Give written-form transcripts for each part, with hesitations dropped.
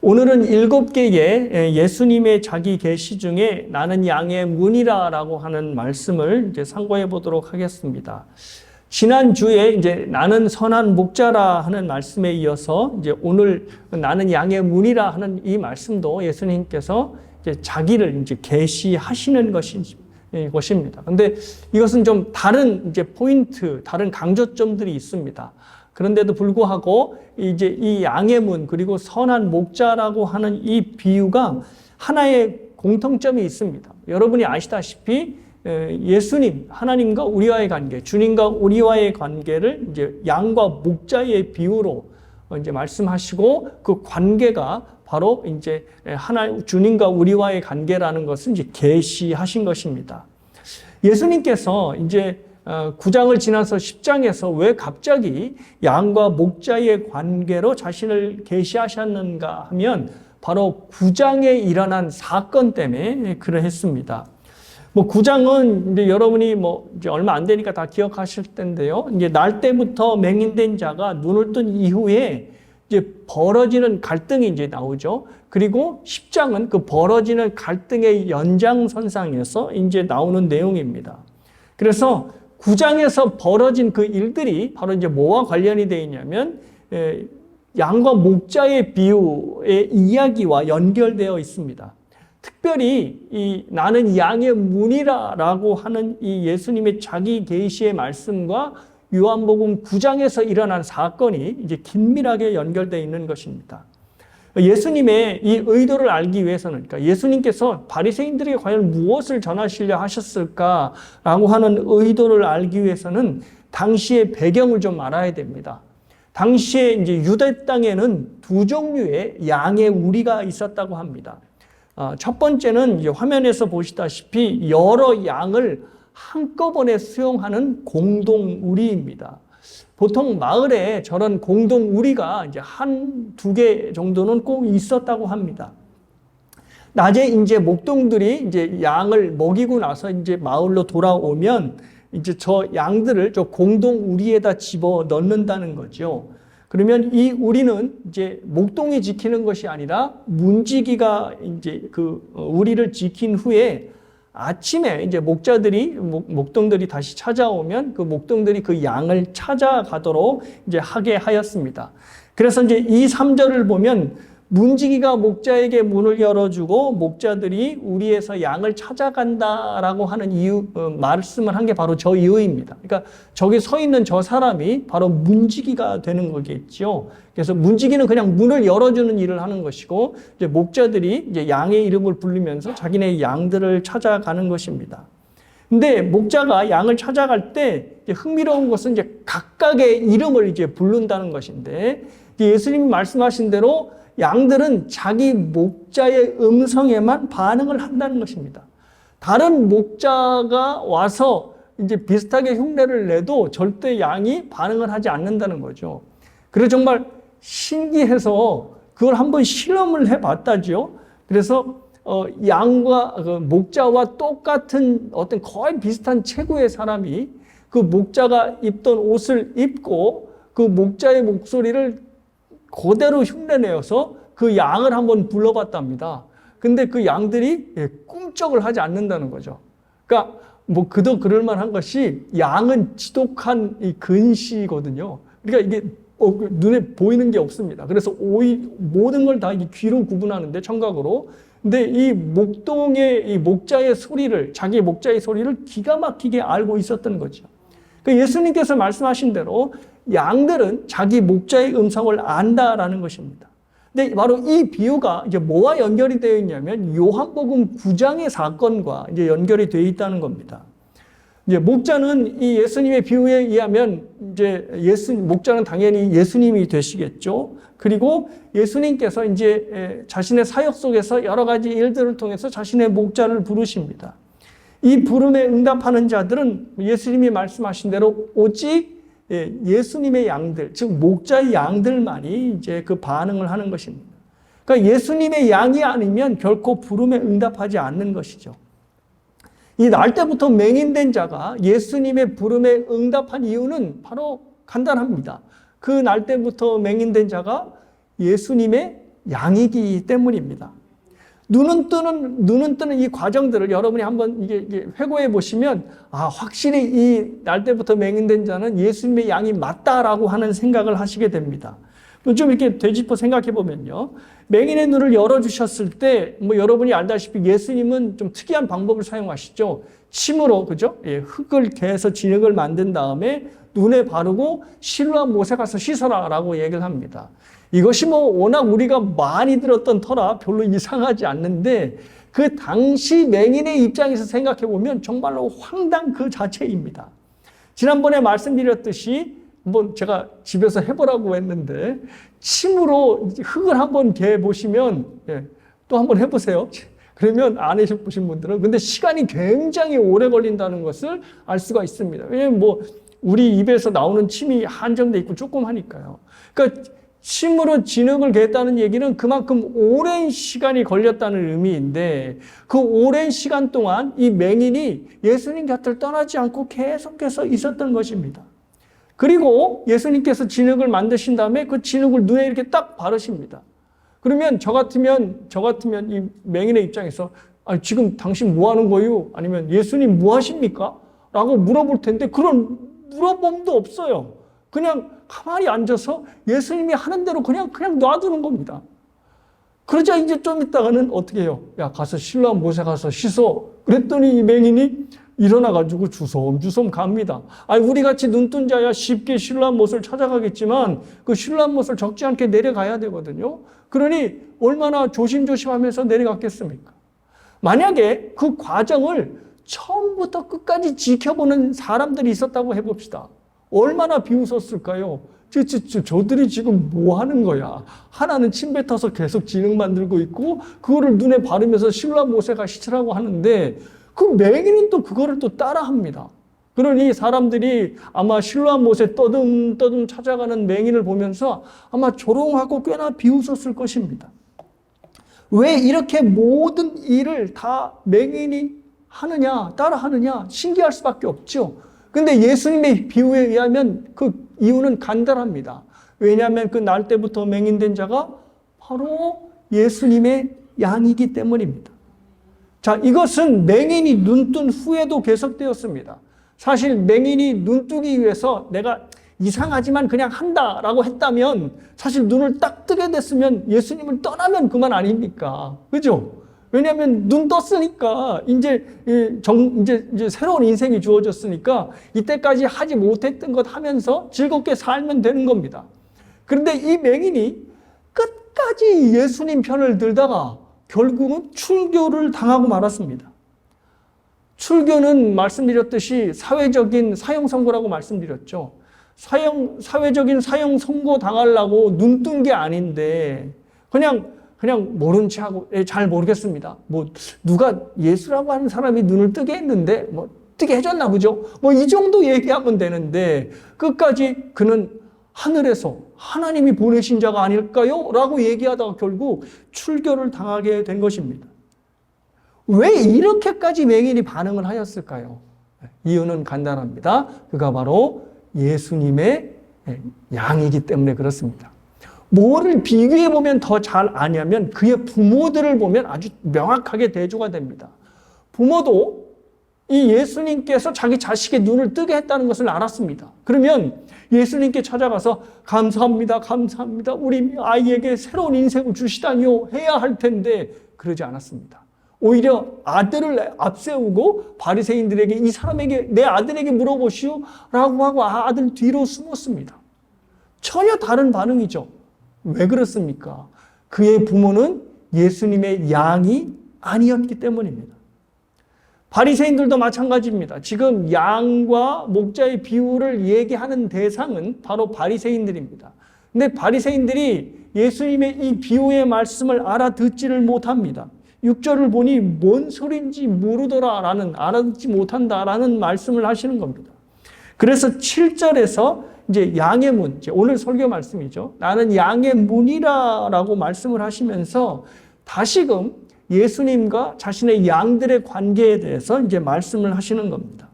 오늘은 7개의 예수님의 자기 계시 중에 나는 양의 문이라라고 하는 말씀을 이제 상고해 보도록 하겠습니다. 지난주에 이제 나는 선한 목자라 하는 말씀에 이어서 이제 오늘 나는 양의 문이라 하는 이 말씀도 예수님께서 이제 자기를 이제 계시하시는 것입니다. 근데 이것은 좀 다른 이제 포인트, 다른 강조점들이 있습니다. 그런데도 불구하고 이제 이 양의 문 그리고 선한 목자라고 하는 이 비유가 하나의 공통점이 있습니다. 여러분이 아시다시피 예수님, 하나님과 우리와의 관계, 주님과 우리와의 관계를 이제 양과 목자의 비유로 이제 말씀하시고 그 관계가 바로 이제 주님과 우리와의 관계라는 것을 이제 계시하신 것입니다. 예수님께서 이제 9장을 지나서 10장에서 왜 갑자기 양과 목자의 관계로 자신을 계시하셨는가 하면 바로 9장에 일어난 사건 때문에 그러했습니다. 9장은 이제 여러분이 이제 얼마 안 되니까 다 기억하실 텐데요. 이제 날 때부터 맹인된 자가 눈을 뜬 이후에 이제 벌어지는 갈등이 이제 나오죠. 그리고 10장은 그 벌어지는 갈등의 연장선상에서 이제 나오는 내용입니다. 그래서 9장에서 벌어진 그 일들이 바로 이제 뭐와 관련이 되어 있냐면 양과 목자의 비유의 이야기와 연결되어 있습니다. 특별히 이 나는 양의 문이라라고 하는 이 예수님의 자기 계시의 말씀과 요한복음 9장에서 일어난 사건이 이제 긴밀하게 연결되어 있는 것입니다. 예수님의 이 의도를 알기 위해서는, 그러니까 예수님께서 바리새인들에게 과연 무엇을 전하시려 하셨을까라고 하는 의도를 알기 위해서는 당시의 배경을 좀 알아야 됩니다. 당시에 이제 유대 땅에는 두 종류의 양의 우리가 있었다고 합니다. 첫 번째는 이제 화면에서 보시다시피 여러 양을 한꺼번에 수용하는 공동 우리입니다. 보통 마을에 저런 공동 우리가 이제 두 개 정도는 꼭 있었다고 합니다. 낮에 이제 목동들이 이제 양을 먹이고 나서 이제 마을로 돌아오면 이제 저 양들을 저 공동 우리에다 집어 넣는다는 거죠. 그러면 이 우리는 이제 목동이 지키는 것이 아니라 문지기가 이제 그 우리를 지킨 후에 아침에 이제 목동들이 다시 찾아오면 그 목동들이 그 양을 찾아가도록 이제 하게 하였습니다. 그래서 이제 이 3절을 보면 문지기가 목자에게 문을 열어주고 목자들이 우리에서 양을 찾아간다라고 하는 말씀을 한 게 바로 저 이유입니다. 그러니까 저기 서 있는 저 사람이 바로 문지기가 되는 거겠죠. 그래서 문지기는 그냥 문을 열어주는 일을 하는 것이고 이제 목자들이 이제 양의 이름을 부르면서 자기네 양들을 찾아가는 것입니다. 근데 목자가 양을 찾아갈 때 흥미로운 것은 이제 각각의 이름을 이제 부른다는 것인데 예수님이 말씀하신 대로 양들은 자기 목자의 음성에만 반응을 한다는 것입니다. 다른 목자가 와서 이제 비슷하게 흉내를 내도 절대 양이 반응을 하지 않는다는 거죠. 그래서 정말 신기해서 그걸 한번 실험을 해봤다죠. 그래서 양과 목자와 똑같은 어떤 거의 비슷한 체구의 사람이 그 목자가 입던 옷을 입고 그 목자의 목소리를 그대로 흉내내어서 그 양을 한번 불러봤답니다. 근데 그 양들이 꿈쩍을 하지 않는다는 거죠. 그러니까 그도 그럴만한 것이 양은 지독한 이 근시거든요. 그러니까 이게 눈에 보이는 게 없습니다. 그래서 모든 걸 다 귀로 구분하는데 청각으로. 근데 이 목동의 이 목자의 소리를 자기 목자의 소리를 기가 막히게 알고 있었던 거죠. 그러니까 예수님께서 말씀하신 대로 양들은 자기 목자의 음성을 안다라는 것입니다. 근데 바로 이 비유가 이제 뭐와 연결이 되어 있냐면 요한복음 9장의 사건과 이제 연결이 되어 있다는 겁니다. 이제 목자는 이 예수님의 비유에 의하면 이제 목자는 당연히 예수님이 되시겠죠. 그리고 예수님께서 이제 자신의 사역 속에서 여러 가지 일들을 통해서 자신의 목자를 부르십니다. 이 부름에 응답하는 자들은 예수님이 말씀하신 대로 오직 예수님의 양들, 즉 목자의 양들만이 이제 그 반응을 하는 것입니다. 그러니까 예수님의 양이 아니면 결코 부름에 응답하지 않는 것이죠. 이 날 때부터 맹인된 자가 예수님의 부름에 응답한 이유는 바로 간단합니다. 그 날 때부터 맹인된 자가 예수님의 양이기 때문입니다. 눈은 뜨는 이 과정들을 여러분이 한번 이게 회고해 보시면, 확실히 이 날 때부터 맹인된 자는 예수님의 양이 맞다라고 하는 생각을 하시게 됩니다. 좀 이렇게 되짚어 생각해 보면요. 맹인의 눈을 열어주셨을 때, 여러분이 알다시피 예수님은 좀 특이한 방법을 사용하시죠. 침으로, 그죠? 흙을 개서 진흙을 만든 다음에 눈에 바르고 실로와 못에 가서 씻어라 라고 얘기를 합니다. 이것이 워낙 우리가 많이 들었던 터라 별로 이상하지 않는데, 그 당시 맹인의 입장에서 생각해 보면 정말로 황당 그 자체입니다. 지난번에 말씀드렸듯이 한번 제가 집에서 해보라고 했는데, 침으로 흙을 한번 개 보시면, 또 한번 해보세요. 그러면 안 해보신 분들은, 근데 시간이 굉장히 오래 걸린다는 것을 알 수가 있습니다. 왜냐면 우리 입에서 나오는 침이 한정돼 있고 조금 하니까요. 그러니까 침으로 진흙을 갰다는 얘기는 그만큼 오랜 시간이 걸렸다는 의미인데, 그 오랜 시간 동안 이 맹인이 예수님 곁을 떠나지 않고 계속해서 있었던 것입니다. 그리고 예수님께서 진흙을 만드신 다음에 그 진흙을 눈에 이렇게 딱 바르십니다. 그러면 저 같으면 이 맹인의 입장에서, 지금 당신 뭐 하는 거요? 아니면 예수님 뭐 하십니까? 라고 물어볼 텐데, 그런 물어봄도 없어요. 그냥 가만히 앉아서 예수님이 하는 대로 그냥 놔두는 겁니다. 그러자 이제 좀 있다가는 어떻게 해요? 야, 가서 실로와 못에 가서 씻어. 그랬더니 이 맹인이 일어나가지고 주섬주섬 갑니다. 우리 같이 눈뜬 자야 쉽게 실로와 못을 찾아가겠지만, 그 실로와 못을 적지 않게 내려가야 되거든요. 그러니 얼마나 조심조심하면서 내려갔겠습니까? 만약에 그 과정을 처음부터 끝까지 지켜보는 사람들이 있었다고 해봅시다. 얼마나 비웃었을까요? 저들이 지금 뭐 하는 거야? 하나는 침 뱉어서 계속 진흙 만들고 있고, 그거를 눈에 바르면서 실로와 못에 가 씻으라고 하는데, 그 맹인은 또 그거를 또 따라 합니다. 그러니 사람들이 아마 실로와 못에 떠듬떠듬 찾아가는 맹인을 보면서 아마 조롱하고 꽤나 비웃었을 것입니다. 왜 이렇게 모든 일을 다 맹인이 하느냐, 따라 하느냐, 신기할 수밖에 없죠. 근데 예수님의 비유에 의하면 그 이유는 간단합니다. 왜냐하면 그 날 때부터 맹인된 자가 바로 예수님의 양이기 때문입니다. 자, 이것은 맹인이 눈뜬 후에도 계속되었습니다. 사실 맹인이 눈뜨기 위해서 내가 이상하지만 그냥 한다라고 했다면, 사실 눈을 딱 뜨게 됐으면 예수님을 떠나면 그만 아닙니까? 그죠? 왜냐하면 눈 떴으니까 이제 새로운 인생이 주어졌으니까 이때까지 하지 못했던 것 하면서 즐겁게 살면 되는 겁니다. 그런데 이 맹인이 끝까지 예수님 편을 들다가 결국은 출교를 당하고 말았습니다. 출교는 말씀드렸듯이 사회적인 사형 선고라고 말씀드렸죠. 사회적인 사형 선고 당하려고 눈 뜬 게 아닌데 그냥 모른 체 하고, 잘 모르겠습니다. 누가 예수라고 하는 사람이 눈을 뜨게 했는데, 뜨게 해줬나 보죠? 이 정도 얘기하면 되는데, 끝까지 그는 하늘에서 하나님이 보내신 자가 아닐까요? 라고 얘기하다가 결국 출교를 당하게 된 것입니다. 왜 이렇게까지 맹인이 반응을 하였을까요? 이유는 간단합니다. 그가 바로 예수님의 양이기 때문에 그렇습니다. 뭐를 비교해보면 더 잘 아냐면 그의 부모들을 보면 아주 명확하게 대조가 됩니다. 부모도 이 예수님께서 자기 자식의 눈을 뜨게 했다는 것을 알았습니다. 그러면 예수님께 찾아가서 감사합니다. 우리 아이에게 새로운 인생을 주시다니요 해야 할 텐데 그러지 않았습니다. 오히려 아들을 앞세우고 바리새인들에게 이 사람에게 내 아들에게 물어보시오 라고 하고 아들 뒤로 숨었습니다. 전혀 다른 반응이죠. 왜 그렇습니까? 그의 부모는 예수님의 양이 아니었기 때문입니다. 바리새인들도 마찬가지입니다. 지금 양과 목자의 비유를 얘기하는 대상은 바로 바리새인들입니다. 근데 바리새인들이 예수님의 이 비유의 말씀을 알아듣지를 못합니다. 6절을 보니 뭔 소린지 모르더라 알아듣지 못한다라는 말씀을 하시는 겁니다. 그래서 7절에서 이제 양의 문, 오늘 설교 말씀이죠. 나는 양의 문이라라고 말씀을 하시면서 다시금 예수님과 자신의 양들의 관계에 대해서 이제 말씀을 하시는 겁니다.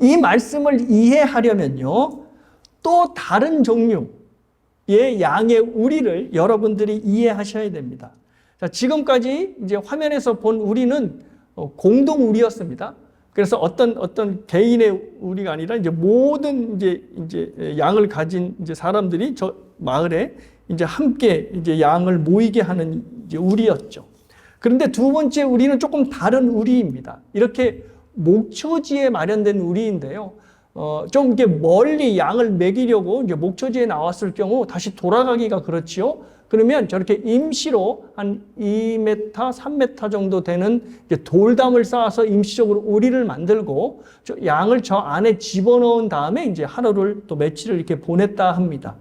이 말씀을 이해하려면요, 또 다른 종류, 양의 우리를 여러분들이 이해하셔야 됩니다. 자, 지금까지 이제 화면에서 본 우리는 공동 우리였습니다. 그래서 어떤 개인의 우리가 아니라 이제 모든 이제 양을 가진 이제 사람들이 저 마을에 이제 함께 이제 양을 모이게 하는 이제 우리였죠. 그런데 두 번째 우리는 조금 다른 우리입니다. 이렇게 목초지에 마련된 우리인데요. 좀 이렇게 멀리 양을 먹이려고 이제 목초지에 나왔을 경우 다시 돌아가기가 그렇지요. 그러면 저렇게 임시로 한 2m, 3m 정도 되는 돌담을 쌓아서 임시적으로 우리를 만들고 양을 저 안에 집어넣은 다음에 이제 하루를 또 며칠을 이렇게 보냈다 합니다.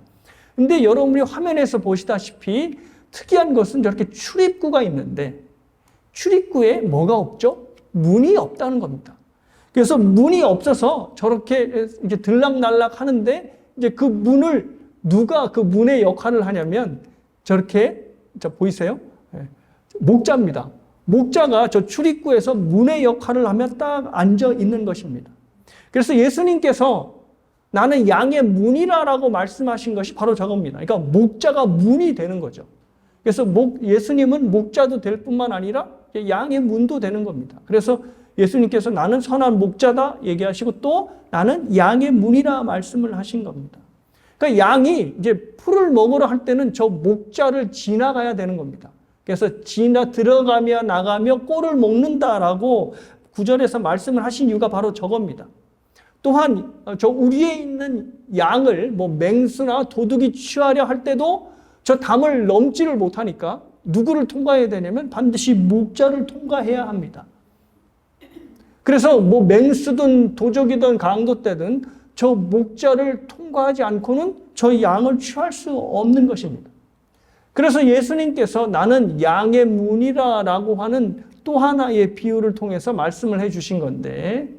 근데 여러분이 화면에서 보시다시피 특이한 것은 저렇게 출입구가 있는데 출입구에 뭐가 없죠? 문이 없다는 겁니다. 그래서 문이 없어서 저렇게 이제 들락날락 하는데 이제 그 문을 누가 그 문의 역할을 하냐면 저렇게 보이세요? 목자입니다. 목자가 저 출입구에서 문의 역할을 하며 딱 앉아 있는 것입니다. 그래서 예수님께서 나는 양의 문이라고 말씀하신 것이 바로 저겁니다. 그러니까 목자가 문이 되는 거죠. 그래서 예수님은 목자도 될 뿐만 아니라 양의 문도 되는 겁니다. 그래서 예수님께서 나는 선한 목자다 얘기하시고 또 나는 양의 문이라 말씀을 하신 겁니다. 그러니까 양이 이제 풀을 먹으러 할 때는 저 목자를 지나가야 되는 겁니다. 그래서 들어가며 나가며 꼴을 먹는다라고 구절에서 말씀을 하신 이유가 바로 저겁니다. 또한 저 우리에 있는 양을 맹수나 도둑이 취하려 할 때도 저 담을 넘지를 못하니까 누구를 통과해야 되냐면 반드시 목자를 통과해야 합니다. 그래서 맹수든 도적이든 강도떼든 저 목자를 통과하지 않고는 저 양을 취할 수 없는 것입니다. 그래서 예수님께서 나는 양의 문이라고 하는 또 하나의 비유를 통해서 말씀을 해주신 건데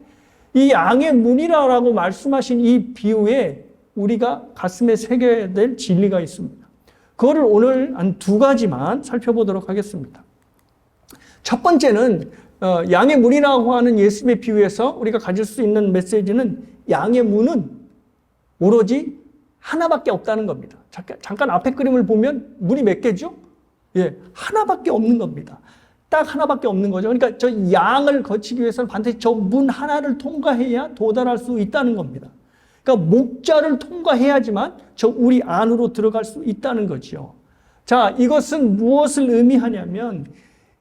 이 양의 문이라고 말씀하신 이 비유에 우리가 가슴에 새겨야 될 진리가 있습니다. 그거를 오늘 한 두 가지만 살펴보도록 하겠습니다. 첫 번째는 양의 문이라고 하는 예수님의 비유에서 우리가 가질 수 있는 메시지는 양의 문은 오로지 하나밖에 없다는 겁니다. 잠깐 앞에 그림을 보면 문이 몇 개죠? 하나밖에 없는 겁니다. 딱 하나밖에 없는 거죠. 그러니까 저 양을 거치기 위해서는 반드시 저 문 하나를 통과해야 도달할 수 있다는 겁니다. 그러니까 목자를 통과해야지만 저 우리 안으로 들어갈 수 있다는 거죠. 자, 이것은 무엇을 의미하냐면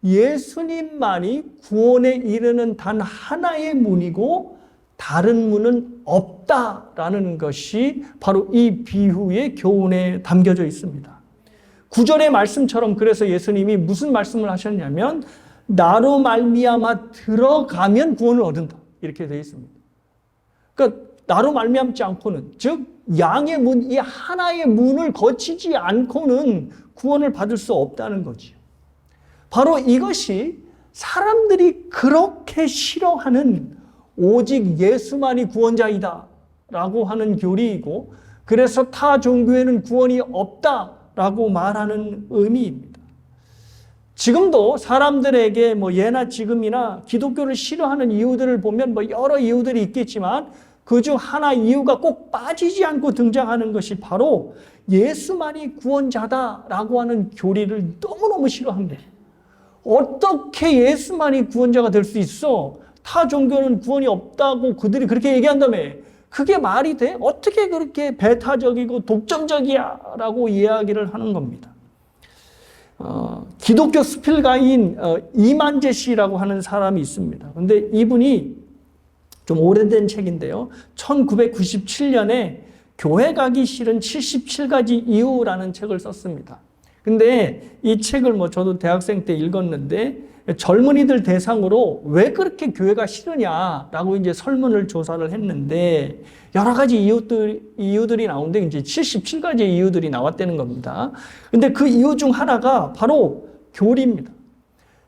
예수님만이 구원에 이르는 단 하나의 문이고 다른 문은 없다라는 것이 바로 이 비유의 교훈에 담겨져 있습니다. 9절의 말씀처럼 그래서 예수님이 무슨 말씀을 하셨냐면 나로 말미암아 들어가면 구원을 얻는다 이렇게 되어 있습니다. 그러니까 나로 말미암지 않고는 즉 양의 문, 이 하나의 문을 거치지 않고는 구원을 받을 수 없다는 거지요. 바로 이것이 사람들이 그렇게 싫어하는 오직 예수만이 구원자이다 라고 하는 교리이고 그래서 타 종교에는 구원이 없다라고 말하는 의미입니다. 지금도 사람들에게 예나 지금이나 기독교를 싫어하는 이유들을 보면 여러 이유들이 있겠지만 그중 하나 이유가 꼭 빠지지 않고 등장하는 것이 바로 예수만이 구원자다라고 하는 교리를 너무너무 싫어합니다. 어떻게 예수만이 구원자가 될 수 있어? 타 종교는 구원이 없다고 그들이 그렇게 얘기한다며. 그게 말이 돼? 어떻게 그렇게 배타적이고 독점적이야? 라고 이야기를 하는 겁니다. 기독교 스필가인 이만재 씨라고 하는 사람이 있습니다. 근데 이분이 좀 오래된 책인데요. 1997년에 교회 가기 싫은 77가지 이유라는 책을 썼습니다. 근데 이 책을 저도 대학생 때 읽었는데 젊은이들 대상으로 왜 그렇게 교회가 싫으냐라고 이제 설문을 조사를 했는데 여러 가지 이유들이 나오는데 이제 77가지 이유들이 나왔다는 겁니다. 근데 그 이유 중 하나가 바로 교리입니다.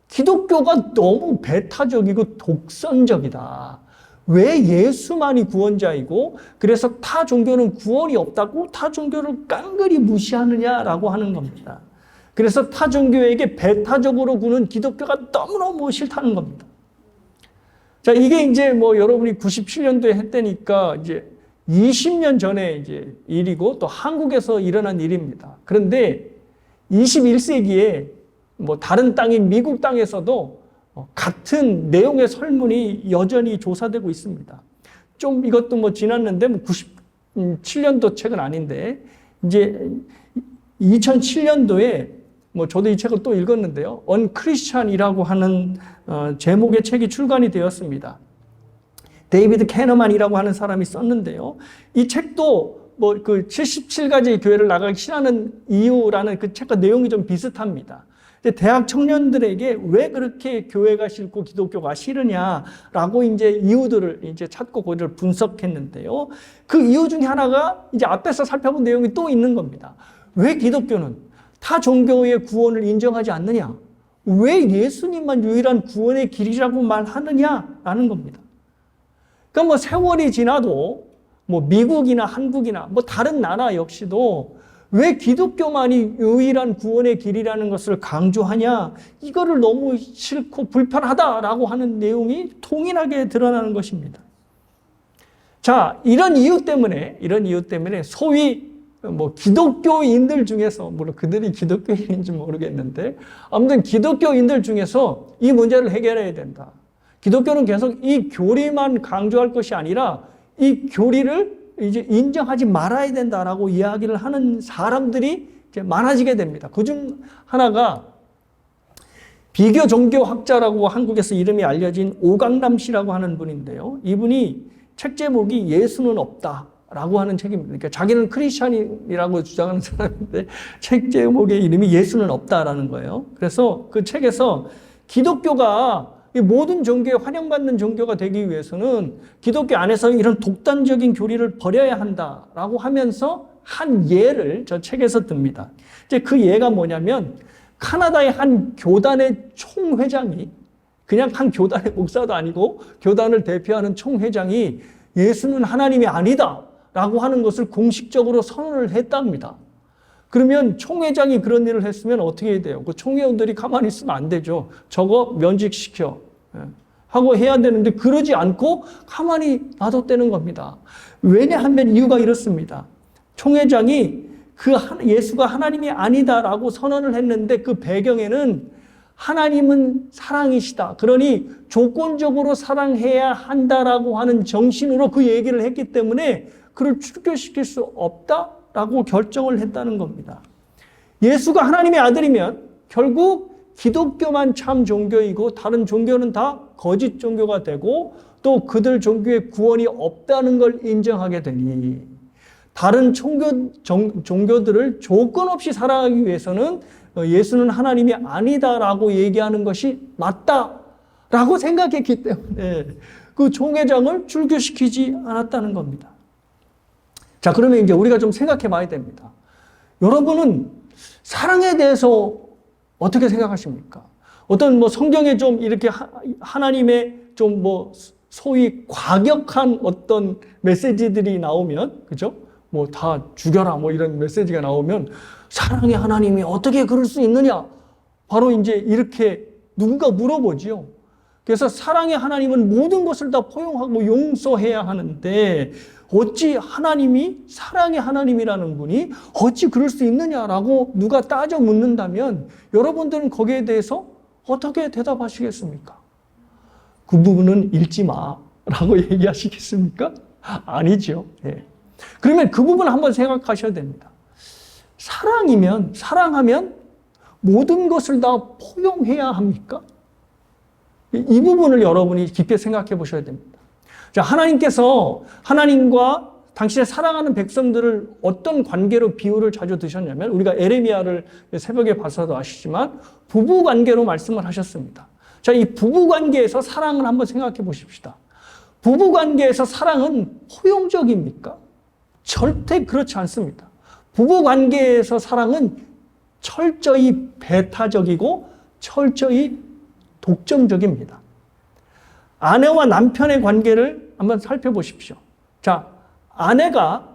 기독교가 너무 배타적이고 독선적이다. 왜 예수만이 구원자이고 그래서 타 종교는 구원이 없다고 타 종교를 깡그리 무시하느냐라고 하는 겁니다. 그래서 타 종교에게 배타적으로 구는 기독교가 너무너무 싫다는 겁니다. 자, 이게 이제 여러분이 97년도에 했다니까 이제 20년 전에 이제 일이고 또 한국에서 일어난 일입니다. 그런데 21세기에 뭐 다른 땅인 미국 땅에서도 같은 내용의 설문이 여전히 조사되고 있습니다. 좀 이것도 뭐 지났는데 뭐 97년도 책은 아닌데 이제 2007년도에 뭐 저도 이 책을 또 읽었는데요. 언크리스찬이라고 하는 제목의 책이 출간이 되었습니다. 데이비드 캐너만이라고 하는 사람이 썼는데요. 이 책도 뭐 그 77가지 교회를 나가기 싫어하는 이유라는 그 책과 내용이 좀 비슷합니다. 대학 청년들에게 왜 그렇게 교회가 싫고 기독교가 싫으냐라고 이제 이유들을 이제 찾고 그걸 분석했는데요. 그 이유 중에 하나가 이제 앞에서 살펴본 내용이 또 있는 겁니다. 왜 기독교는 타 종교의 구원을 인정하지 않느냐? 왜 예수님만 유일한 구원의 길이라고 말하느냐라는 겁니다. 그러니까 뭐 세월이 지나도 뭐 미국이나 한국이나 뭐 다른 나라 역시도 왜 기독교만이 유일한 구원의 길이라는 것을 강조하냐? 이거를 너무 싫고 불편하다라고 하는 내용이 통일하게 드러나는 것입니다. 자, 이런 이유 때문에 소위 뭐 기독교인들 중에서, 물론 그들이 기독교인인지 모르겠는데, 아무튼 기독교인들 중에서 이 문제를 해결해야 된다. 기독교는 계속 이 교리만 강조할 것이 아니라 이 교리를 이제 인정하지 말아야 된다라고 이야기를 하는 사람들이 이제 많아지게 됩니다. 그중 하나가 비교 종교학자라고 한국에서 이름이 알려진 오강남 씨라고 하는 분인데요. 이분이 책 제목이 예수는 없다라고 하는 책입니다. 그러니까 자기는 크리스찬이라고 주장하는 사람인데 책 제목의 이름이 예수는 없다라는 거예요. 그래서 그 책에서 기독교가 이 모든 종교에 환영받는 종교가 되기 위해서는 기독교 안에서 이런 독단적인 교리를 버려야 한다라고 하면서 한 예를 저 책에서 듭니다. 이제 그 예가 뭐냐면 카나다의 한 교단의 총회장이 그냥 한 교단의 목사도 아니고 교단을 대표하는 총회장이 예수는 하나님이 아니다라고 하는 것을 공식적으로 선언을 했답니다. 그러면 총회장이 그런 일을 했으면 어떻게 해야 돼요? 그 총회원들이 가만히 있으면 안 되죠. 저거 면직시켜 하고 해야 되는데 그러지 않고 가만히 놔뒀다는 겁니다. 왜냐하면 이유가 이렇습니다. 총회장이 예수가 하나님이 아니다라고 선언을 했는데 그 배경에는 하나님은 사랑이시다. 그러니 조건적으로 사랑해야 한다라고 하는 정신으로 그 얘기를 했기 때문에 그를 출교시킬 수 없다라고 결정을 했다는 겁니다. 예수가 하나님의 아들이면 결국 기독교만 참 종교이고 다른 종교는 다 거짓 종교가 되고 또 그들 종교에 구원이 없다는 걸 인정하게 되니 다른 종교들을 조건 없이 사랑하기 위해서는 예수는 하나님이 아니다라고 얘기하는 것이 맞다라고 생각했기 때문에 그 총회장을 출교시키지 않았다는 겁니다. 자, 그러면 이제 우리가 좀 생각해 봐야 됩니다. 여러분은 사랑에 대해서 어떻게 생각하십니까? 어떤 뭐 성경에 좀 이렇게 하나님의 좀 뭐 소위 과격한 어떤 메시지들이 나오면, 그죠? 뭐 다 죽여라 뭐 이런 메시지가 나오면 사랑의 하나님이 어떻게 그럴 수 있느냐? 바로 이제 이렇게 누군가 물어보지요. 그래서 사랑의 하나님은 모든 것을 다 포용하고 용서해야 하는데 어찌 하나님이 사랑의 하나님이라는 분이 어찌 그럴 수 있느냐라고 누가 따져 묻는다면 여러분들은 거기에 대해서 어떻게 대답하시겠습니까? 그 부분은 읽지 마라고 얘기하시겠습니까? 아니죠. 예. 그러면 그 부분 한번 생각하셔야 됩니다. 사랑하면 모든 것을 다 포용해야 합니까? 이 부분을 여러분이 깊게 생각해 보셔야 됩니다. 자, 하나님과 당신의 사랑하는 백성들을 어떤 관계로 비유를 자주 드셨냐면 우리가 에레미야를 새벽에 봐서도 아시지만 부부 관계로 말씀을 하셨습니다. 자, 이 부부 관계에서 사랑을 한번 생각해 보십시다. 부부 관계에서 사랑은 포용적입니까? 절대 그렇지 않습니다. 부부 관계에서 사랑은 철저히 배타적이고 철저히 독점적입니다. 아내와 남편의 관계를 한번 살펴보십시오. 자, 아내가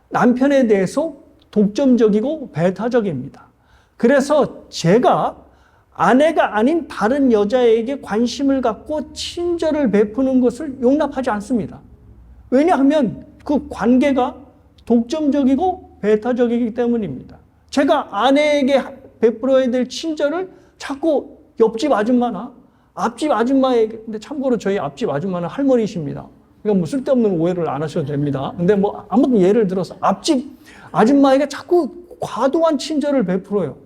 남편에 대해서 독점적이고 배타적입니다. 그래서 제가 아내가 아닌 다른 여자에게 관심을 갖고 친절을 베푸는 것을 용납하지 않습니다. 왜냐하면 그 관계가 독점적이고 배타적이기 때문입니다. 제가 아내에게 베풀어야 될 친절을 자꾸 옆집 아줌마나 앞집 아줌마에게, 근데 참고로 저희 앞집 아줌마는 할머니십니다. 그러니까 뭐 쓸데없는 오해를 안 하셔도 됩니다. 근데 뭐 아무튼 예를 들어서 앞집 아줌마에게 자꾸 과도한 친절을 베풀어요.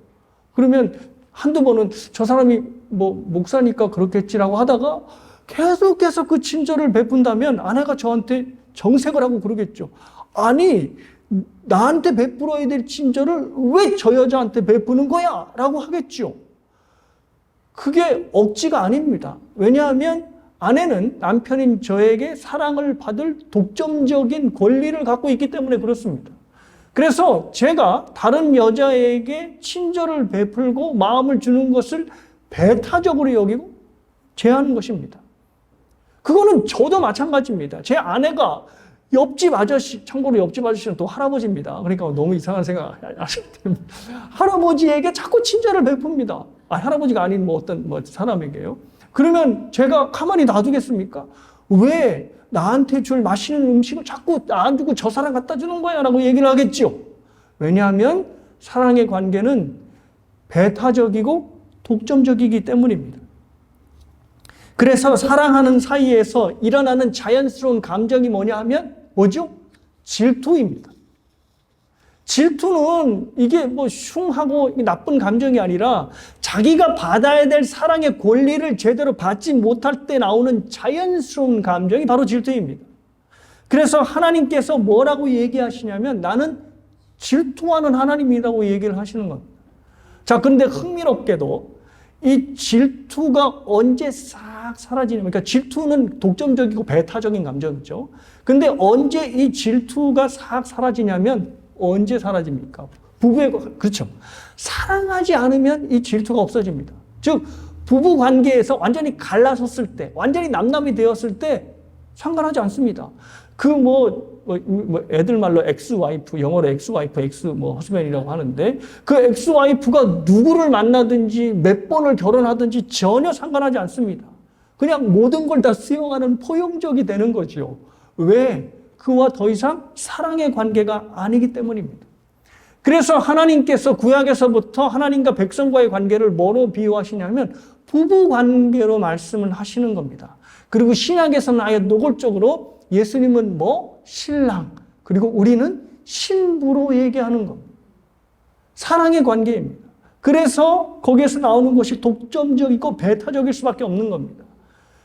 그러면 한두 번은 저 사람이 뭐 목사니까 그렇겠지라고 하다가 계속해서 그 친절을 베푼다면 아내가 저한테 정색을 하고 그러겠죠. 아니, 나한테 베풀어야 될 친절을 왜 저 여자한테 베푸는 거야? 라고 하겠죠. 그게 억지가 아닙니다. 왜냐하면 아내는 남편인 저에게 사랑을 받을 독점적인 권리를 갖고 있기 때문에 그렇습니다. 그래서 제가 다른 여자에게 친절을 베풀고 마음을 주는 것을 배타적으로 여기고 제하는 것입니다. 그거는 저도 마찬가지입니다. 제 아내가 옆집 아저씨, 참고로 옆집 아저씨는 또 할아버지입니다. 그러니까 너무 이상한 생각 하시면 됩니다. 할아버지에게 자꾸 친절을 베풉니다. 할아버지가 아닌 뭐 어떤 사람에게요. 그러면 제가 가만히 놔두겠습니까? 왜 나한테 줄 맛있는 음식을 자꾸 안 주고 저 사람 갖다 주는 거야? 라고 얘기를 하겠죠. 왜냐하면 사랑의 관계는 배타적이고 독점적이기 때문입니다. 그래서 사랑하는 사이에서 일어나는 자연스러운 감정이 뭐냐 하면 뭐죠? 질투입니다. 질투는 이게 뭐 흉하고 나쁜 감정이 아니라 자기가 받아야 될 사랑의 권리를 제대로 받지 못할 때 나오는 자연스러운 감정이 바로 질투입니다. 그래서 하나님께서 뭐라고 얘기하시냐면 나는 질투하는 하나님이라고 얘기를 하시는 겁니다. 자, 그런데 흥미롭게도 이 질투가 언제 싹 사라지냐면, 그러니까 질투는 독점적이고 배타적인 감정이죠. 근데 언제 이 질투가 싹 사라지냐면 언제 사라집니까? 부부의, 그렇죠. 사랑하지 않으면 이 질투가 없어집니다. 즉, 부부 관계에서 완전히 갈라섰을 때, 완전히 남남이 되었을 때 상관하지 않습니다. 애들 말로 엑스와이프, 영어로 엑스와이프, 허스밴이라고 하는데, 그 엑스와이프가 누구를 만나든지 몇 번을 결혼하든지 전혀 상관하지 않습니다. 그냥 모든 걸 다 수용하는 포용적이 되는 거죠. 왜? 그와 더 이상 사랑의 관계가 아니기 때문입니다. 그래서 하나님께서 구약에서부터 하나님과 백성과의 관계를 뭐로 비유하시냐면 부부 관계로 말씀을 하시는 겁니다. 그리고 신약에서는 아예 노골적으로 예수님은 신랑, 그리고 우리는 신부로 얘기하는 겁니다. 사랑의 관계입니다. 그래서 거기에서 나오는 것이 독점적이고 배타적일 수밖에 없는 겁니다.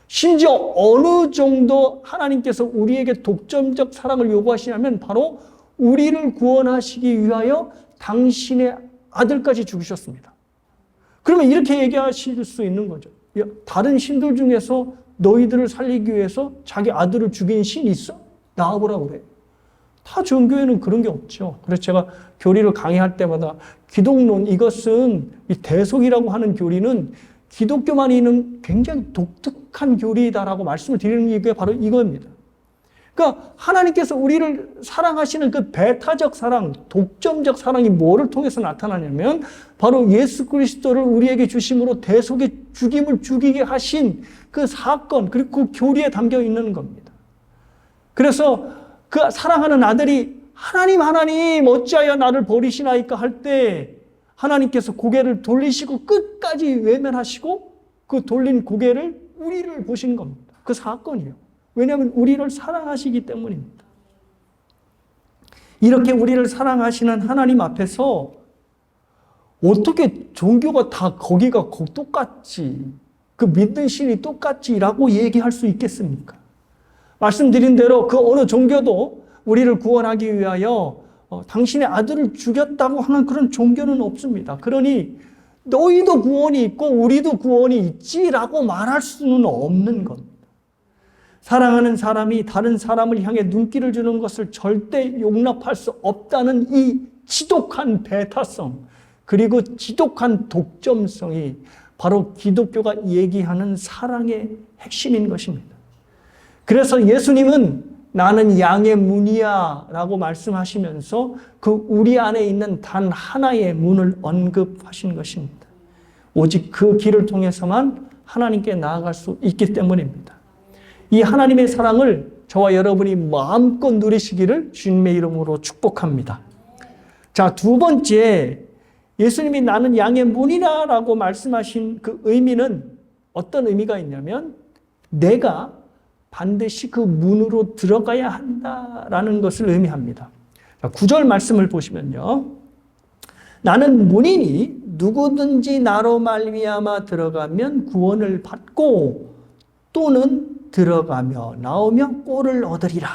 심지어 어느 정도 하나님께서 우리에게 독점적 사랑을 요구하시냐면 바로 우리를 구원하시기 위하여 당신의 아들까지 죽으셨습니다. 그러면 이렇게 얘기하실 수 있는 거죠. 다른 신들 중에서 너희들을 살리기 위해서 자기 아들을 죽인 신 있어? 나와보라고 그래. 다 종교에는 그런 게 없죠. 그래서 제가 교리를 강의할 때마다 기독론, 이것은 이 대속이라고 하는 교리는 기독교만 있는 굉장히 독특한 교리다라고 말씀을 드리는 게 바로 이겁니다. 그러니까 하나님께서 우리를 사랑하시는 그 배타적 사랑, 독점적 사랑이 뭐를 통해서 나타나냐면 바로 예수 그리스도를 우리에게 주심으로 대속의 죽임을 죽이게 하신 그 사건, 그리고 그 교리에 담겨 있는 겁니다. 그래서 그 사랑하는 아들이 하나님 어찌하여 나를 버리시나이까 할 때 하나님께서 고개를 돌리시고 끝까지 외면하시고 그 돌린 고개를 우리를 보신 겁니다. 그 사건이요. 왜냐하면 우리를 사랑하시기 때문입니다. 이렇게 우리를 사랑하시는 하나님 앞에서 어떻게 종교가 다 거기가 똑같지, 그 믿는 신이 똑같지라고 얘기할 수 있겠습니까? 말씀드린 대로 그 어느 종교도 우리를 구원하기 위하여 당신의 아들을 죽였다고 하는 그런 종교는 없습니다. 그러니 너희도 구원이 있고 우리도 구원이 있지라고 말할 수는 없는 겁니다. 사랑하는 사람이 다른 사람을 향해 눈길을 주는 것을 절대 용납할 수 없다는 이 지독한 배타성, 그리고 지독한 독점성이 바로 기독교가 얘기하는 사랑의 핵심인 것입니다. 그래서 예수님은 나는 양의 문이야 라고 말씀하시면서 그 우리 안에 있는 단 하나의 문을 언급하신 것입니다. 오직 그 길을 통해서만 하나님께 나아갈 수 있기 때문입니다. 이 하나님의 사랑을 저와 여러분이 마음껏 누리시기를 주님의 이름으로 축복합니다. 자, 두 번째, 예수님이 나는 양의 문이라 라고 말씀하신 그 의미는 어떤 의미가 있냐면 내가 반드시 그 문으로 들어가야 한다라는 것을 의미합니다. 자, 9절 말씀을 보시면요. 나는 문이니 누구든지 나로 말미암아 들어가면 구원을 받고 또는 들어가며 나오며 꼴을 얻으리라.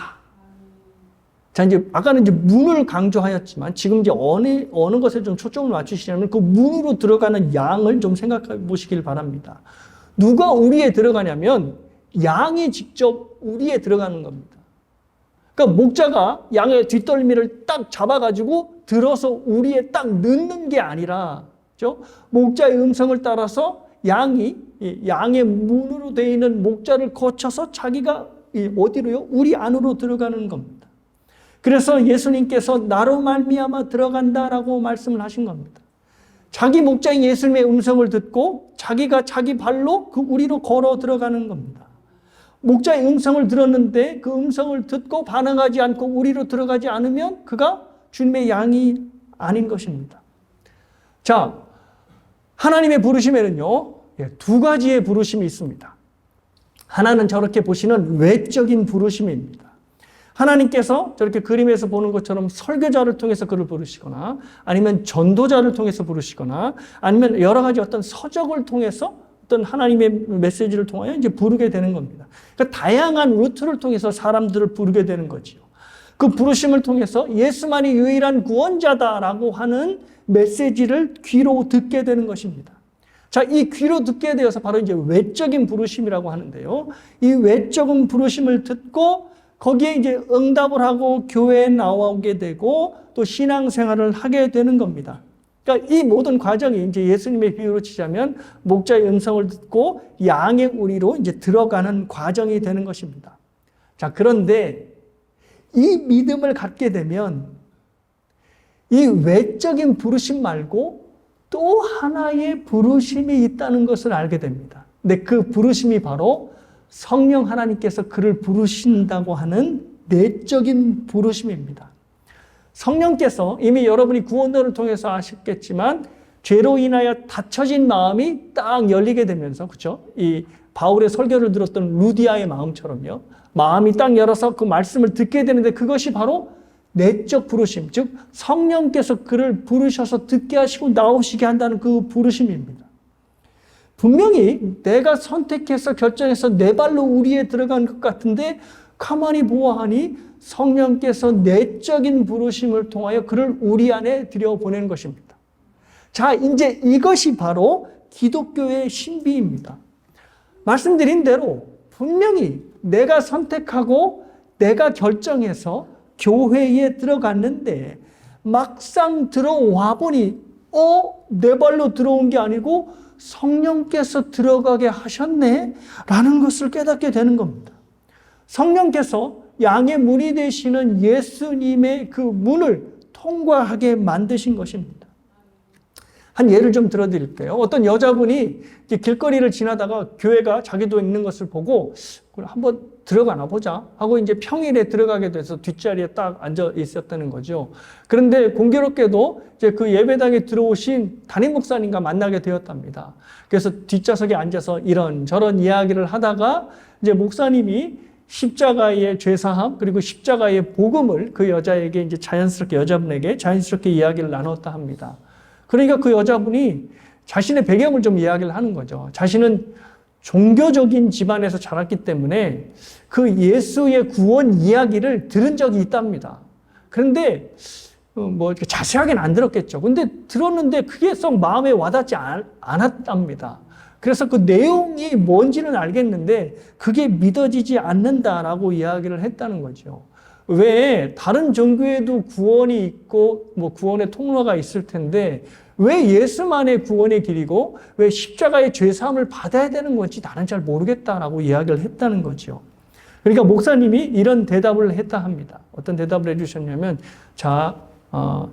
자, 이제 아까는 이제 문을 강조하였지만 지금 이제 어느 것에 좀 초점을 맞추시냐면 그 문으로 들어가는 양을 좀 생각해 보시길 바랍니다. 누가 우리에 들어가냐면 양이 직접 우리에 들어가는 겁니다. 그러니까 목자가 양의 뒷덜미를 딱 잡아가지고 들어서 우리에 딱 넣는 게 아니라, 그렇죠? 목자의 음성을 따라서 양의 문으로 되어 있는 목자를 거쳐서 자기가 어디로요? 우리 안으로 들어가는 겁니다. 그래서 예수님께서 나로 말미암아 들어간다라고 말씀을 하신 겁니다. 자기 목자인 예수님의 음성을 듣고 자기가 자기 발로 그 우리로 걸어 들어가는 겁니다. 목자의 음성을 들었는데 그 음성을 듣고 반응하지 않고 우리로 들어가지 않으면 그가 주님의 양이 아닌 것입니다. 자, 하나님의 부르심에는요, 두 가지의 부르심이 있습니다. 하나는 저렇게 보시는 외적인 부르심입니다. 하나님께서 저렇게 그림에서 보는 것처럼 설교자를 통해서 그를 부르시거나 아니면 전도자를 통해서 부르시거나 아니면 여러 가지 어떤 서적을 통해서 어떤 하나님의 메시지를 통하여 이제 부르게 되는 겁니다. 그러니까 다양한 루트를 통해서 사람들을 부르게 되는 거지요. 그 부르심을 통해서 예수만이 유일한 구원자다라고 하는 메시지를 귀로 듣게 되는 것입니다. 자, 이 귀로 듣게 되어서 바로 이제 외적인 부르심이라고 하는데요. 이 외적인 부르심을 듣고 거기에 이제 응답을 하고 교회에 나오게 되고 또 신앙생활을 하게 되는 겁니다. 그러니까 이 모든 과정이 이제 예수님의 비유로 치자면 목자의 음성을 듣고 양의 우리로 이제 들어가는 과정이 되는 것입니다. 자, 그런데 이 믿음을 갖게 되면 이 외적인 부르심 말고 또 하나의 부르심이 있다는 것을 알게 됩니다. 근데 그 부르심이 바로 성령 하나님께서 그를 부르신다고 하는 내적인 부르심입니다. 성령께서 이미 여러분이 구원도를 통해서 아셨겠지만 죄로 인하여 닫혀진 마음이 딱 열리게 되면서, 그렇죠? 이 바울의 설교를 들었던 루디아의 마음처럼요. 마음이 딱 열어서 그 말씀을 듣게 되는데 그것이 바로 내적 부르심, 즉 성령께서 그를 부르셔서 듣게 하시고 나오시게 한다는 그 부르심입니다. 분명히 내가 선택해서 결정해서 내 발로 우리에 들어간 것 같은데 가만히 보아하니 성령께서 내적인 부르심을 통하여 그를 우리 안에 들여보내는 것입니다. 자, 이제 이것이 바로 기독교의 신비입니다. 말씀드린 대로 분명히 내가 선택하고 내가 결정해서 교회에 들어갔는데 막상 들어와 보니 내 발로 들어온 게 아니고 성령께서 들어가게 하셨네? 라는 것을 깨닫게 되는 겁니다. 성령께서 양의 문이 되시는 예수님의 그 문을 통과하게 만드신 것입니다. 한 예를 좀 들어드릴게요. 어떤 여자분이 길거리를 지나다가 교회가 자기도 있는 것을 보고 한번 들어가나 보자 하고 이제 평일에 들어가게 돼서 뒷자리에 딱 앉아 있었다는 거죠. 그런데 공교롭게도 이제 그 예배당에 들어오신 담임 목사님과 만나게 되었답니다. 그래서 뒷좌석에 앉아서 이런저런 이야기를 하다가 이제 목사님이 십자가의 죄사함 그리고 십자가의 복음을 그 여자에게 이제 여자분에게 자연스럽게 이야기를 나눴다 합니다. 그러니까 그 여자분이 자신의 배경을 좀 이야기를 하는 거죠. 자신은 종교적인 집안에서 자랐기 때문에 그 예수의 구원 이야기를 들은 적이 있답니다. 그런데 뭐 이렇게 자세하게는 안 들었겠죠. 근데 들었는데 그게 썩 마음에 와닿지 않았답니다. 그래서 그 내용이 뭔지는 알겠는데 그게 믿어지지 않는다라고 이야기를 했다는 거죠. 왜 다른 종교에도 구원이 있고 뭐 구원의 통로가 있을 텐데 왜 예수만의 구원의 길이고 왜 십자가의 죄사함을 받아야 되는 건지 나는 잘 모르겠다라고 이야기를 했다는 거죠. 그러니까 목사님이 이런 대답을 했다 합니다. 어떤 대답을 해주셨냐면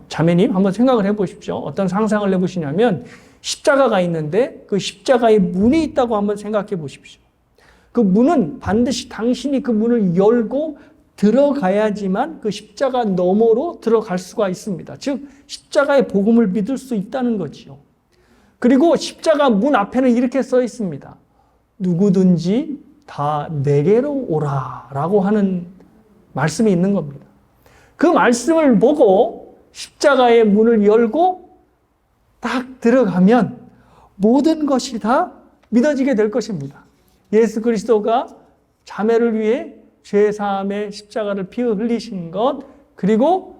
자매님 한번 생각을 해보십시오. 어떤 상상을 해보시냐면 십자가가 있는데 그 십자가에 문이 있다고 한번 생각해 보십시오. 그 문은 반드시 당신이 그 문을 열고 들어가야지만 그 십자가 너머로 들어갈 수가 있습니다. 즉 십자가의 복음을 믿을 수 있다는 거지요. 그리고 십자가 문 앞에는 이렇게 써 있습니다. 누구든지 다 내게로 오라 라고 하는 말씀이 있는 겁니다. 그 말씀을 보고 십자가의 문을 열고 딱 들어가면 모든 것이 다 믿어지게 될 것입니다. 예수 그리스도가 자매를 위해 죄사함의 십자가를 피 흘리신 것, 그리고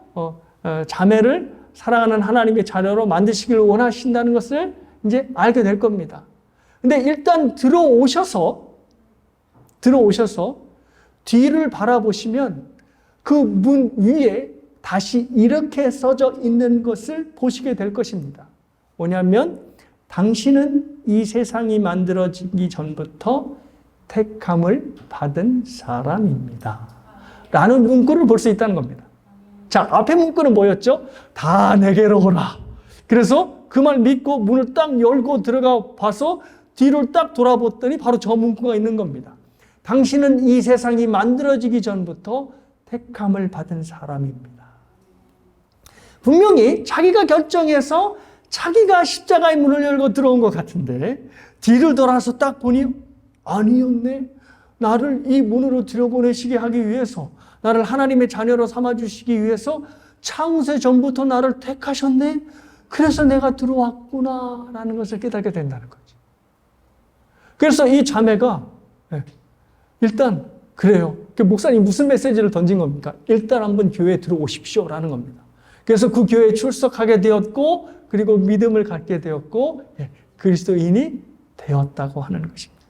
자매를 사랑하는 하나님의 자녀로 만드시길 원하신다는 것을 이제 알게 될 겁니다. 근데 일단 들어오셔서 뒤를 바라보시면 그 문 위에 다시 이렇게 써져 있는 것을 보시게 될 것입니다. 뭐냐면 당신은 이 세상이 만들어지기 전부터 택함을 받은 사람입니다. 라는 문구를 볼 수 있다는 겁니다. 자, 앞에 문구는 뭐였죠? 다 내게로 오라. 그래서 그 말 믿고 문을 딱 열고 들어가 봐서 뒤를 딱 돌아봤더니 바로 저 문구가 있는 겁니다. 당신은 이 세상이 만들어지기 전부터 택함을 받은 사람입니다. 분명히 자기가 결정해서 자기가 십자가의 문을 열고 들어온 것 같은데 뒤를 돌아서 딱 보니 아니었네. 나를 이 문으로 들여보내시게 하기 위해서, 나를 하나님의 자녀로 삼아주시기 위해서 창세 전부터 나를 택하셨네. 그래서 내가 들어왔구나 라는 것을 깨닫게 된다는 거죠. 그래서 이 자매가 일단 그래요. 목사님 무슨 메시지를 던진 겁니까? 일단 한번 교회에 들어오십시오 라는 겁니다. 그래서 그 교회에 출석하게 되었고, 그리고 믿음을 갖게 되었고, 그리스도인이 되었다고 하는 것입니다.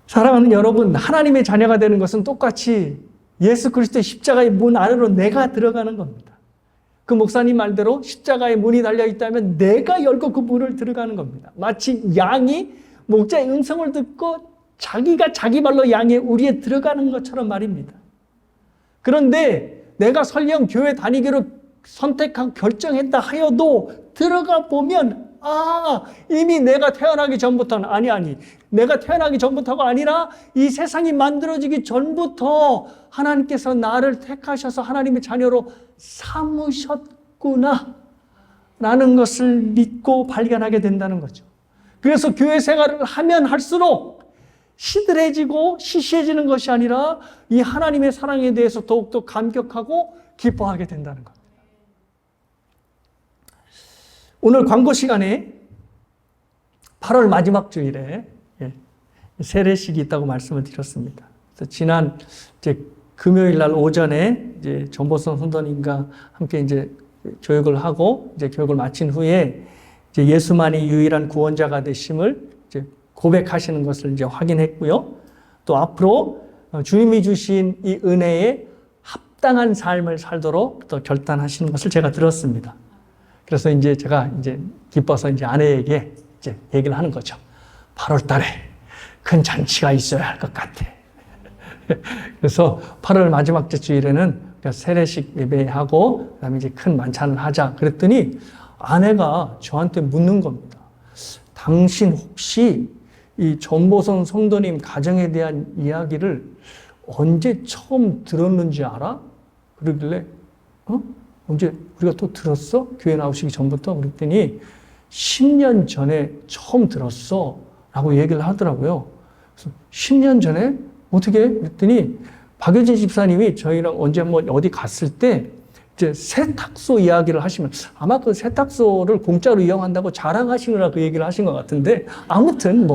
사랑하는 여러분, 하나님의 자녀가 되는 것은 똑같이 예수 그리스도의 십자가의 문 안으로 내가 들어가는 겁니다. 그 목사님 말대로 십자가의 문이 달려 있다면 내가 열고 그 문을 들어가는 겁니다. 마치 양이 목자의 음성을 듣고 자기가 자기 발로 양의 우리에 들어가는 것처럼 말입니다. 그런데 내가 설령 교회 다니기로 선택하고 결정했다 하여도 들어가 보면 이미 내가 태어나기 전부터는 내가 태어나기 전부터가 아니라 이 세상이 만들어지기 전부터 하나님께서 나를 택하셔서 하나님의 자녀로 삼으셨구나 라는 것을 믿고 발견하게 된다는 거죠. 그래서 교회 생활을 하면 할수록 시들해지고 시시해지는 것이 아니라 이 하나님의 사랑에 대해서 더욱더 감격하고 기뻐하게 된다는 겁니다. 오늘 광고 시간에 8월 마지막 주일에 세례식이 있다고 말씀을 드렸습니다. 그래서 지난 금요일 날 오전에 전보성 선도님과 함께 교육을 하고 교육을 마친 후에 예수만이 유일한 구원자가 되심을 고백하시는 것을 확인했고요. 또 앞으로 주님이 주신 이 은혜에 합당한 삶을 살도록 또 결단하시는 것을 제가 들었습니다. 그래서 제가 기뻐서 아내에게 얘기를 하는 거죠. 8월 달에 큰 잔치가 있어야 할 것 같아. 그래서 8월 마지막 주일에는 세례식 예배하고 그다음에 큰 만찬을 하자. 그랬더니 아내가 저한테 묻는 겁니다. 당신 혹시 이 전보성 성도님 가정에 대한 이야기를 언제 처음 들었는지 알아? 그러길래 언제 우리가 또 들었어? 교회 나오시기 전부터? 그랬더니 10년 전에 처음 들었어 라고 얘기를 하더라고요. 그래서 10년 전에? 어떻게? 그랬더니 박효진 집사님이 저희랑 언제 한번 어디 갔을 때 세탁소 이야기를 하시면 아마 그 세탁소를 공짜로 이용한다고 자랑하시느라 그 얘기를 하신 것 같은데 아무튼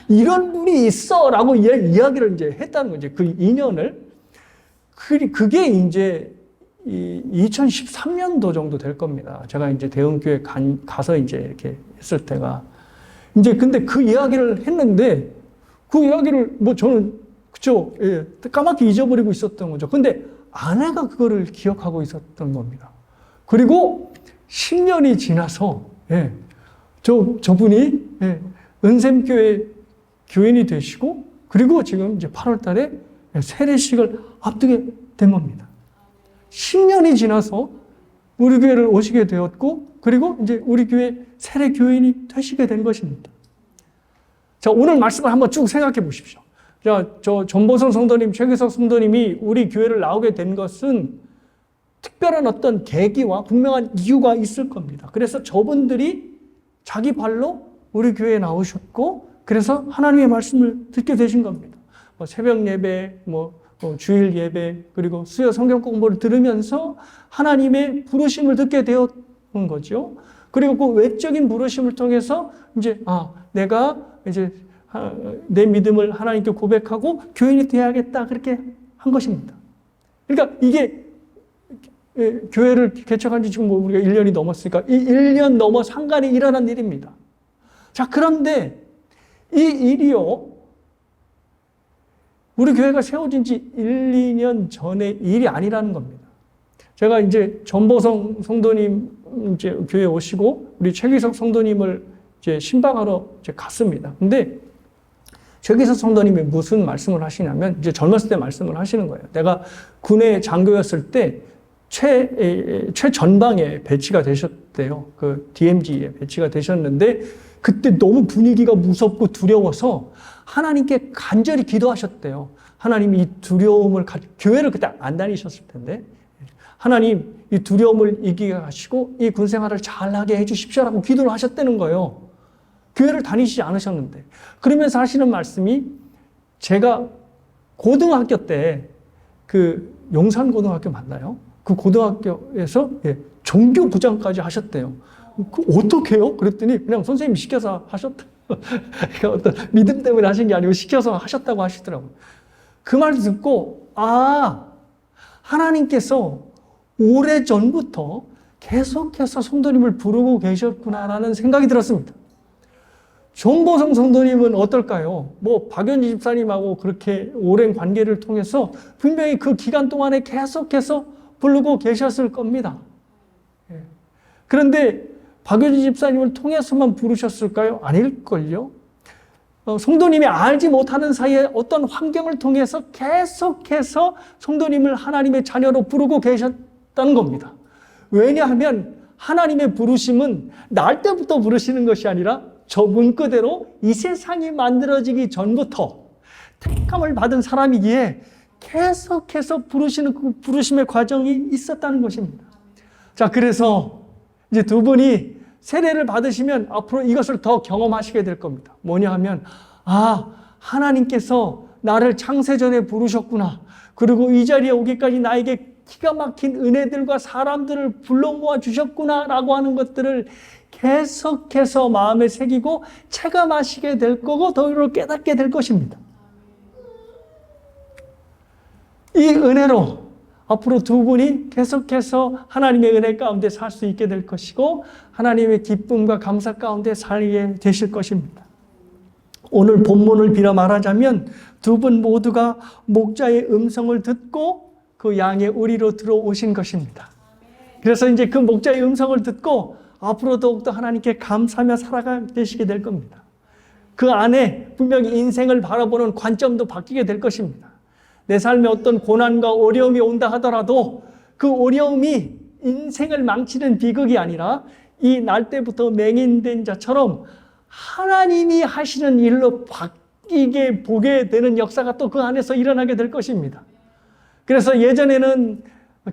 이런 분이 있어 라고 이야기를 했다는 거죠. 그 인연을. 그게 2013년도 정도 될 겁니다. 제가 대흥교회 가서 이렇게 했을 때가. 근데 그 이야기를 했는데 그 이야기를 저는 까맣게 잊어버리고 있었던 거죠. 근데 아내가 그거를 기억하고 있었던 겁니다. 그리고 10년이 지나서 저분이 은샘교회 교인이 되시고 그리고 지금 8월 달에 세례식을 앞두게 된 겁니다. 10년이 지나서 우리 교회를 오시게 되었고 그리고 우리 교회 세례 교인이 되시게 된 것입니다. 자, 오늘 말씀을 한번 쭉 생각해 보십시오. 자, 저 전보성 성도님, 최기석 성도님이 우리 교회를 나오게 된 것은 특별한 어떤 계기와 분명한 이유가 있을 겁니다. 그래서 저분들이 자기 발로 우리 교회에 나오셨고, 그래서 하나님의 말씀을 듣게 되신 겁니다. 새벽 예배, 주일 예배, 그리고 수요 성경 공부를 들으면서 하나님의 부르심을 듣게 되었던 거죠. 그리고 그 외적인 부르심을 통해서 이제, 내가 이제 내 믿음을 하나님께 고백하고 교인이 되어야겠다. 그렇게 한 것입니다. 그러니까 이게 교회를 개척한 지 지금 우리가 1년이 넘었으니까 이 1년 넘어 상간에 일어난 일입니다. 자, 그런데 이 일이요, 우리 교회가 세워진 지 1, 2년 전의 일이 아니라는 겁니다. 제가 이제 전보성 성도님 이제 교회에 오시고 우리 최기석 성도님을 이제 신방하러 이제 갔습니다. 근데 최기석 성도님이 무슨 말씀을 하시냐면, 이제 젊었을 때 말씀을 하시는 거예요. 내가 군의 장교였을 때 최전방에 배치가 되셨대요. 그 DMZ에 배치가 되셨는데, 그때 너무 분위기가 무섭고 두려워서 하나님께 간절히 기도하셨대요. 하나님, 이 두려움을 교회를 그때 안 다니셨을 텐데, 하나님 이 두려움을 이기게 하시고 이 군생활을 잘하게 해주십시오라고 기도를 하셨다는 거예요. 교회를 다니시지 않으셨는데. 그러면서 하시는 말씀이, 제가 고등학교 때 그 용산고등학교 맞나요? 그 고등학교에서 종교부장까지 하셨대요. 어떻게 해요? 그랬더니 그냥 선생님이 시켜서 하셨다. 그러니까 어떤 믿음 때문에 하신 게 아니고 시켜서 하셨다고 하시더라고요. 그 말 듣고, 하나님께서 오래전부터 계속해서 성도님을 부르고 계셨구나라는 생각이 들었습니다. 전보성 성도님은 어떨까요? 박연지 집사님하고 그렇게 오랜 관계를 통해서 분명히 그 기간 동안에 계속해서 부르고 계셨을 겁니다. 그런데 박연지 집사님을 통해서만 부르셨을까요? 아닐걸요? 성도님이 알지 못하는 사이에 어떤 환경을 통해서 계속해서 성도님을 하나님의 자녀로 부르고 계셨다는 겁니다. 왜냐하면 하나님의 부르심은 날 때부터 부르시는 것이 아니라 저 문구대로 이 세상이 만들어지기 전부터 택함을 받은 사람이기에 계속해서 부르시는 그 부르심의 과정이 있었다는 것입니다. 자, 그래서 이제 두 분이 세례를 받으시면 앞으로 이것을 더 경험하시게 될 겁니다. 뭐냐 하면, 하나님께서 나를 창세전에 부르셨구나. 그리고 이 자리에 오기까지 나에게 기가 막힌 은혜들과 사람들을 불러 모아 주셨구나라고 하는 것들을 계속해서 마음에 새기고 체감하시게 될 거고 더불어 깨닫게 될 것입니다. 이 은혜로 앞으로 두 분이 계속해서 하나님의 은혜 가운데 살 수 있게 될 것이고 하나님의 기쁨과 감사 가운데 살게 되실 것입니다. 오늘 본문을 빌어 말하자면 두 분 모두가 목자의 음성을 듣고 그 양의 우리로 들어오신 것입니다. 그래서 이제 그 목자의 음성을 듣고 앞으로 더욱더 하나님께 감사하며 살아가게 되시게 될 겁니다. 그 안에 분명히 인생을 바라보는 관점도 바뀌게 될 것입니다. 내 삶에 어떤 고난과 어려움이 온다 하더라도 그 어려움이 인생을 망치는 비극이 아니라 이 날 때부터 맹인된 자처럼 하나님이 하시는 일로 바뀌게 보게 되는 역사가 또 그 안에서 일어나게 될 것입니다. 그래서 예전에는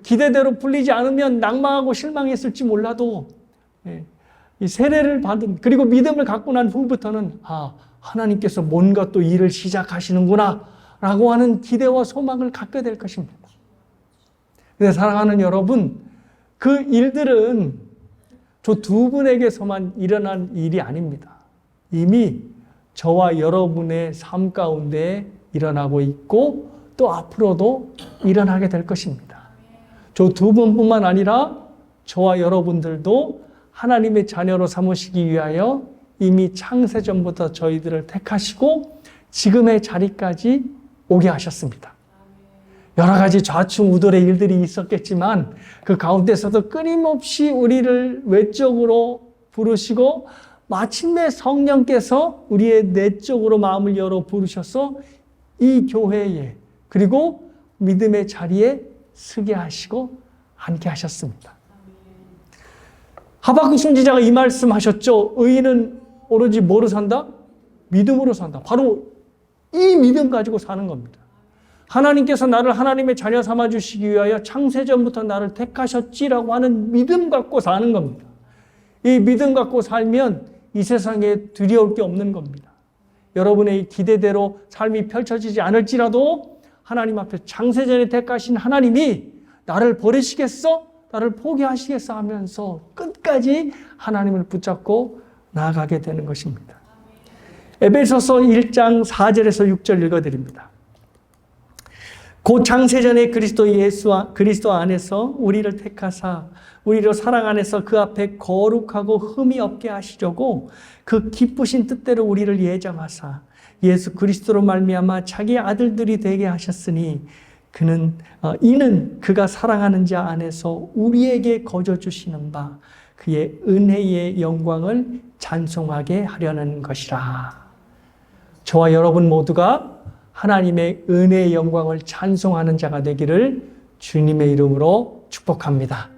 기대대로 풀리지 않으면 낭망하고 실망했을지 몰라도 이 세례를 받은, 그리고 믿음을 갖고 난 후부터는 하나님께서 뭔가 또 일을 시작하시는구나 라고 하는 기대와 소망을 갖게 될 것입니다. 그래서 사랑하는 여러분, 그 일들은 저 두 분에게서만 일어난 일이 아닙니다. 이미 저와 여러분의 삶 가운데 일어나고 있고 또 앞으로도 일어나게 될 것입니다. 저 두 분뿐만 아니라 저와 여러분들도 하나님의 자녀로 삼으시기 위하여 이미 창세전부터 저희들을 택하시고 지금의 자리까지 오게 하셨습니다. 여러 가지 좌충우돌의 일들이 있었겠지만 그 가운데서도 끊임없이 우리를 외적으로 부르시고 마침내 성령께서 우리의 내적으로 마음을 열어 부르셔서 이 교회에 그리고 믿음의 자리에 서게 하시고 앉게 하셨습니다. 하박국 선지자가 이 말씀하셨죠. 의인은 오로지 뭐로 산다? 믿음으로 산다. 바로 이 믿음 가지고 사는 겁니다. 하나님께서 나를 하나님의 자녀 삼아주시기 위하여 창세전부터 나를 택하셨지라고 하는 믿음 갖고 사는 겁니다. 이 믿음 갖고 살면 이 세상에 두려울 게 없는 겁니다. 여러분의 기대대로 삶이 펼쳐지지 않을지라도 하나님 앞에 창세전에 택하신 하나님이 나를 버리시겠어? 나를 포기하시겠어? 하면서 끝까지 하나님을 붙잡고 나아가게 되는 것입니다. 에베소서 1장 4절에서 6절 읽어드립니다. 곧 창세전에 그리스도 안에서 우리를 택하사 우리로 사랑 안에서 그 앞에 거룩하고 흠이 없게 하시려고 그 기쁘신 뜻대로 우리를 예정하사 예수 그리스도로 말미암아 자기 아들들이 되게 하셨으니 이는 그가 사랑하는 자 안에서 우리에게 거저 주시는 바 그의 은혜의 영광을 찬송하게 하려는 것이라. 저와 여러분 모두가 하나님의 은혜의 영광을 찬송하는 자가 되기를 주님의 이름으로 축복합니다.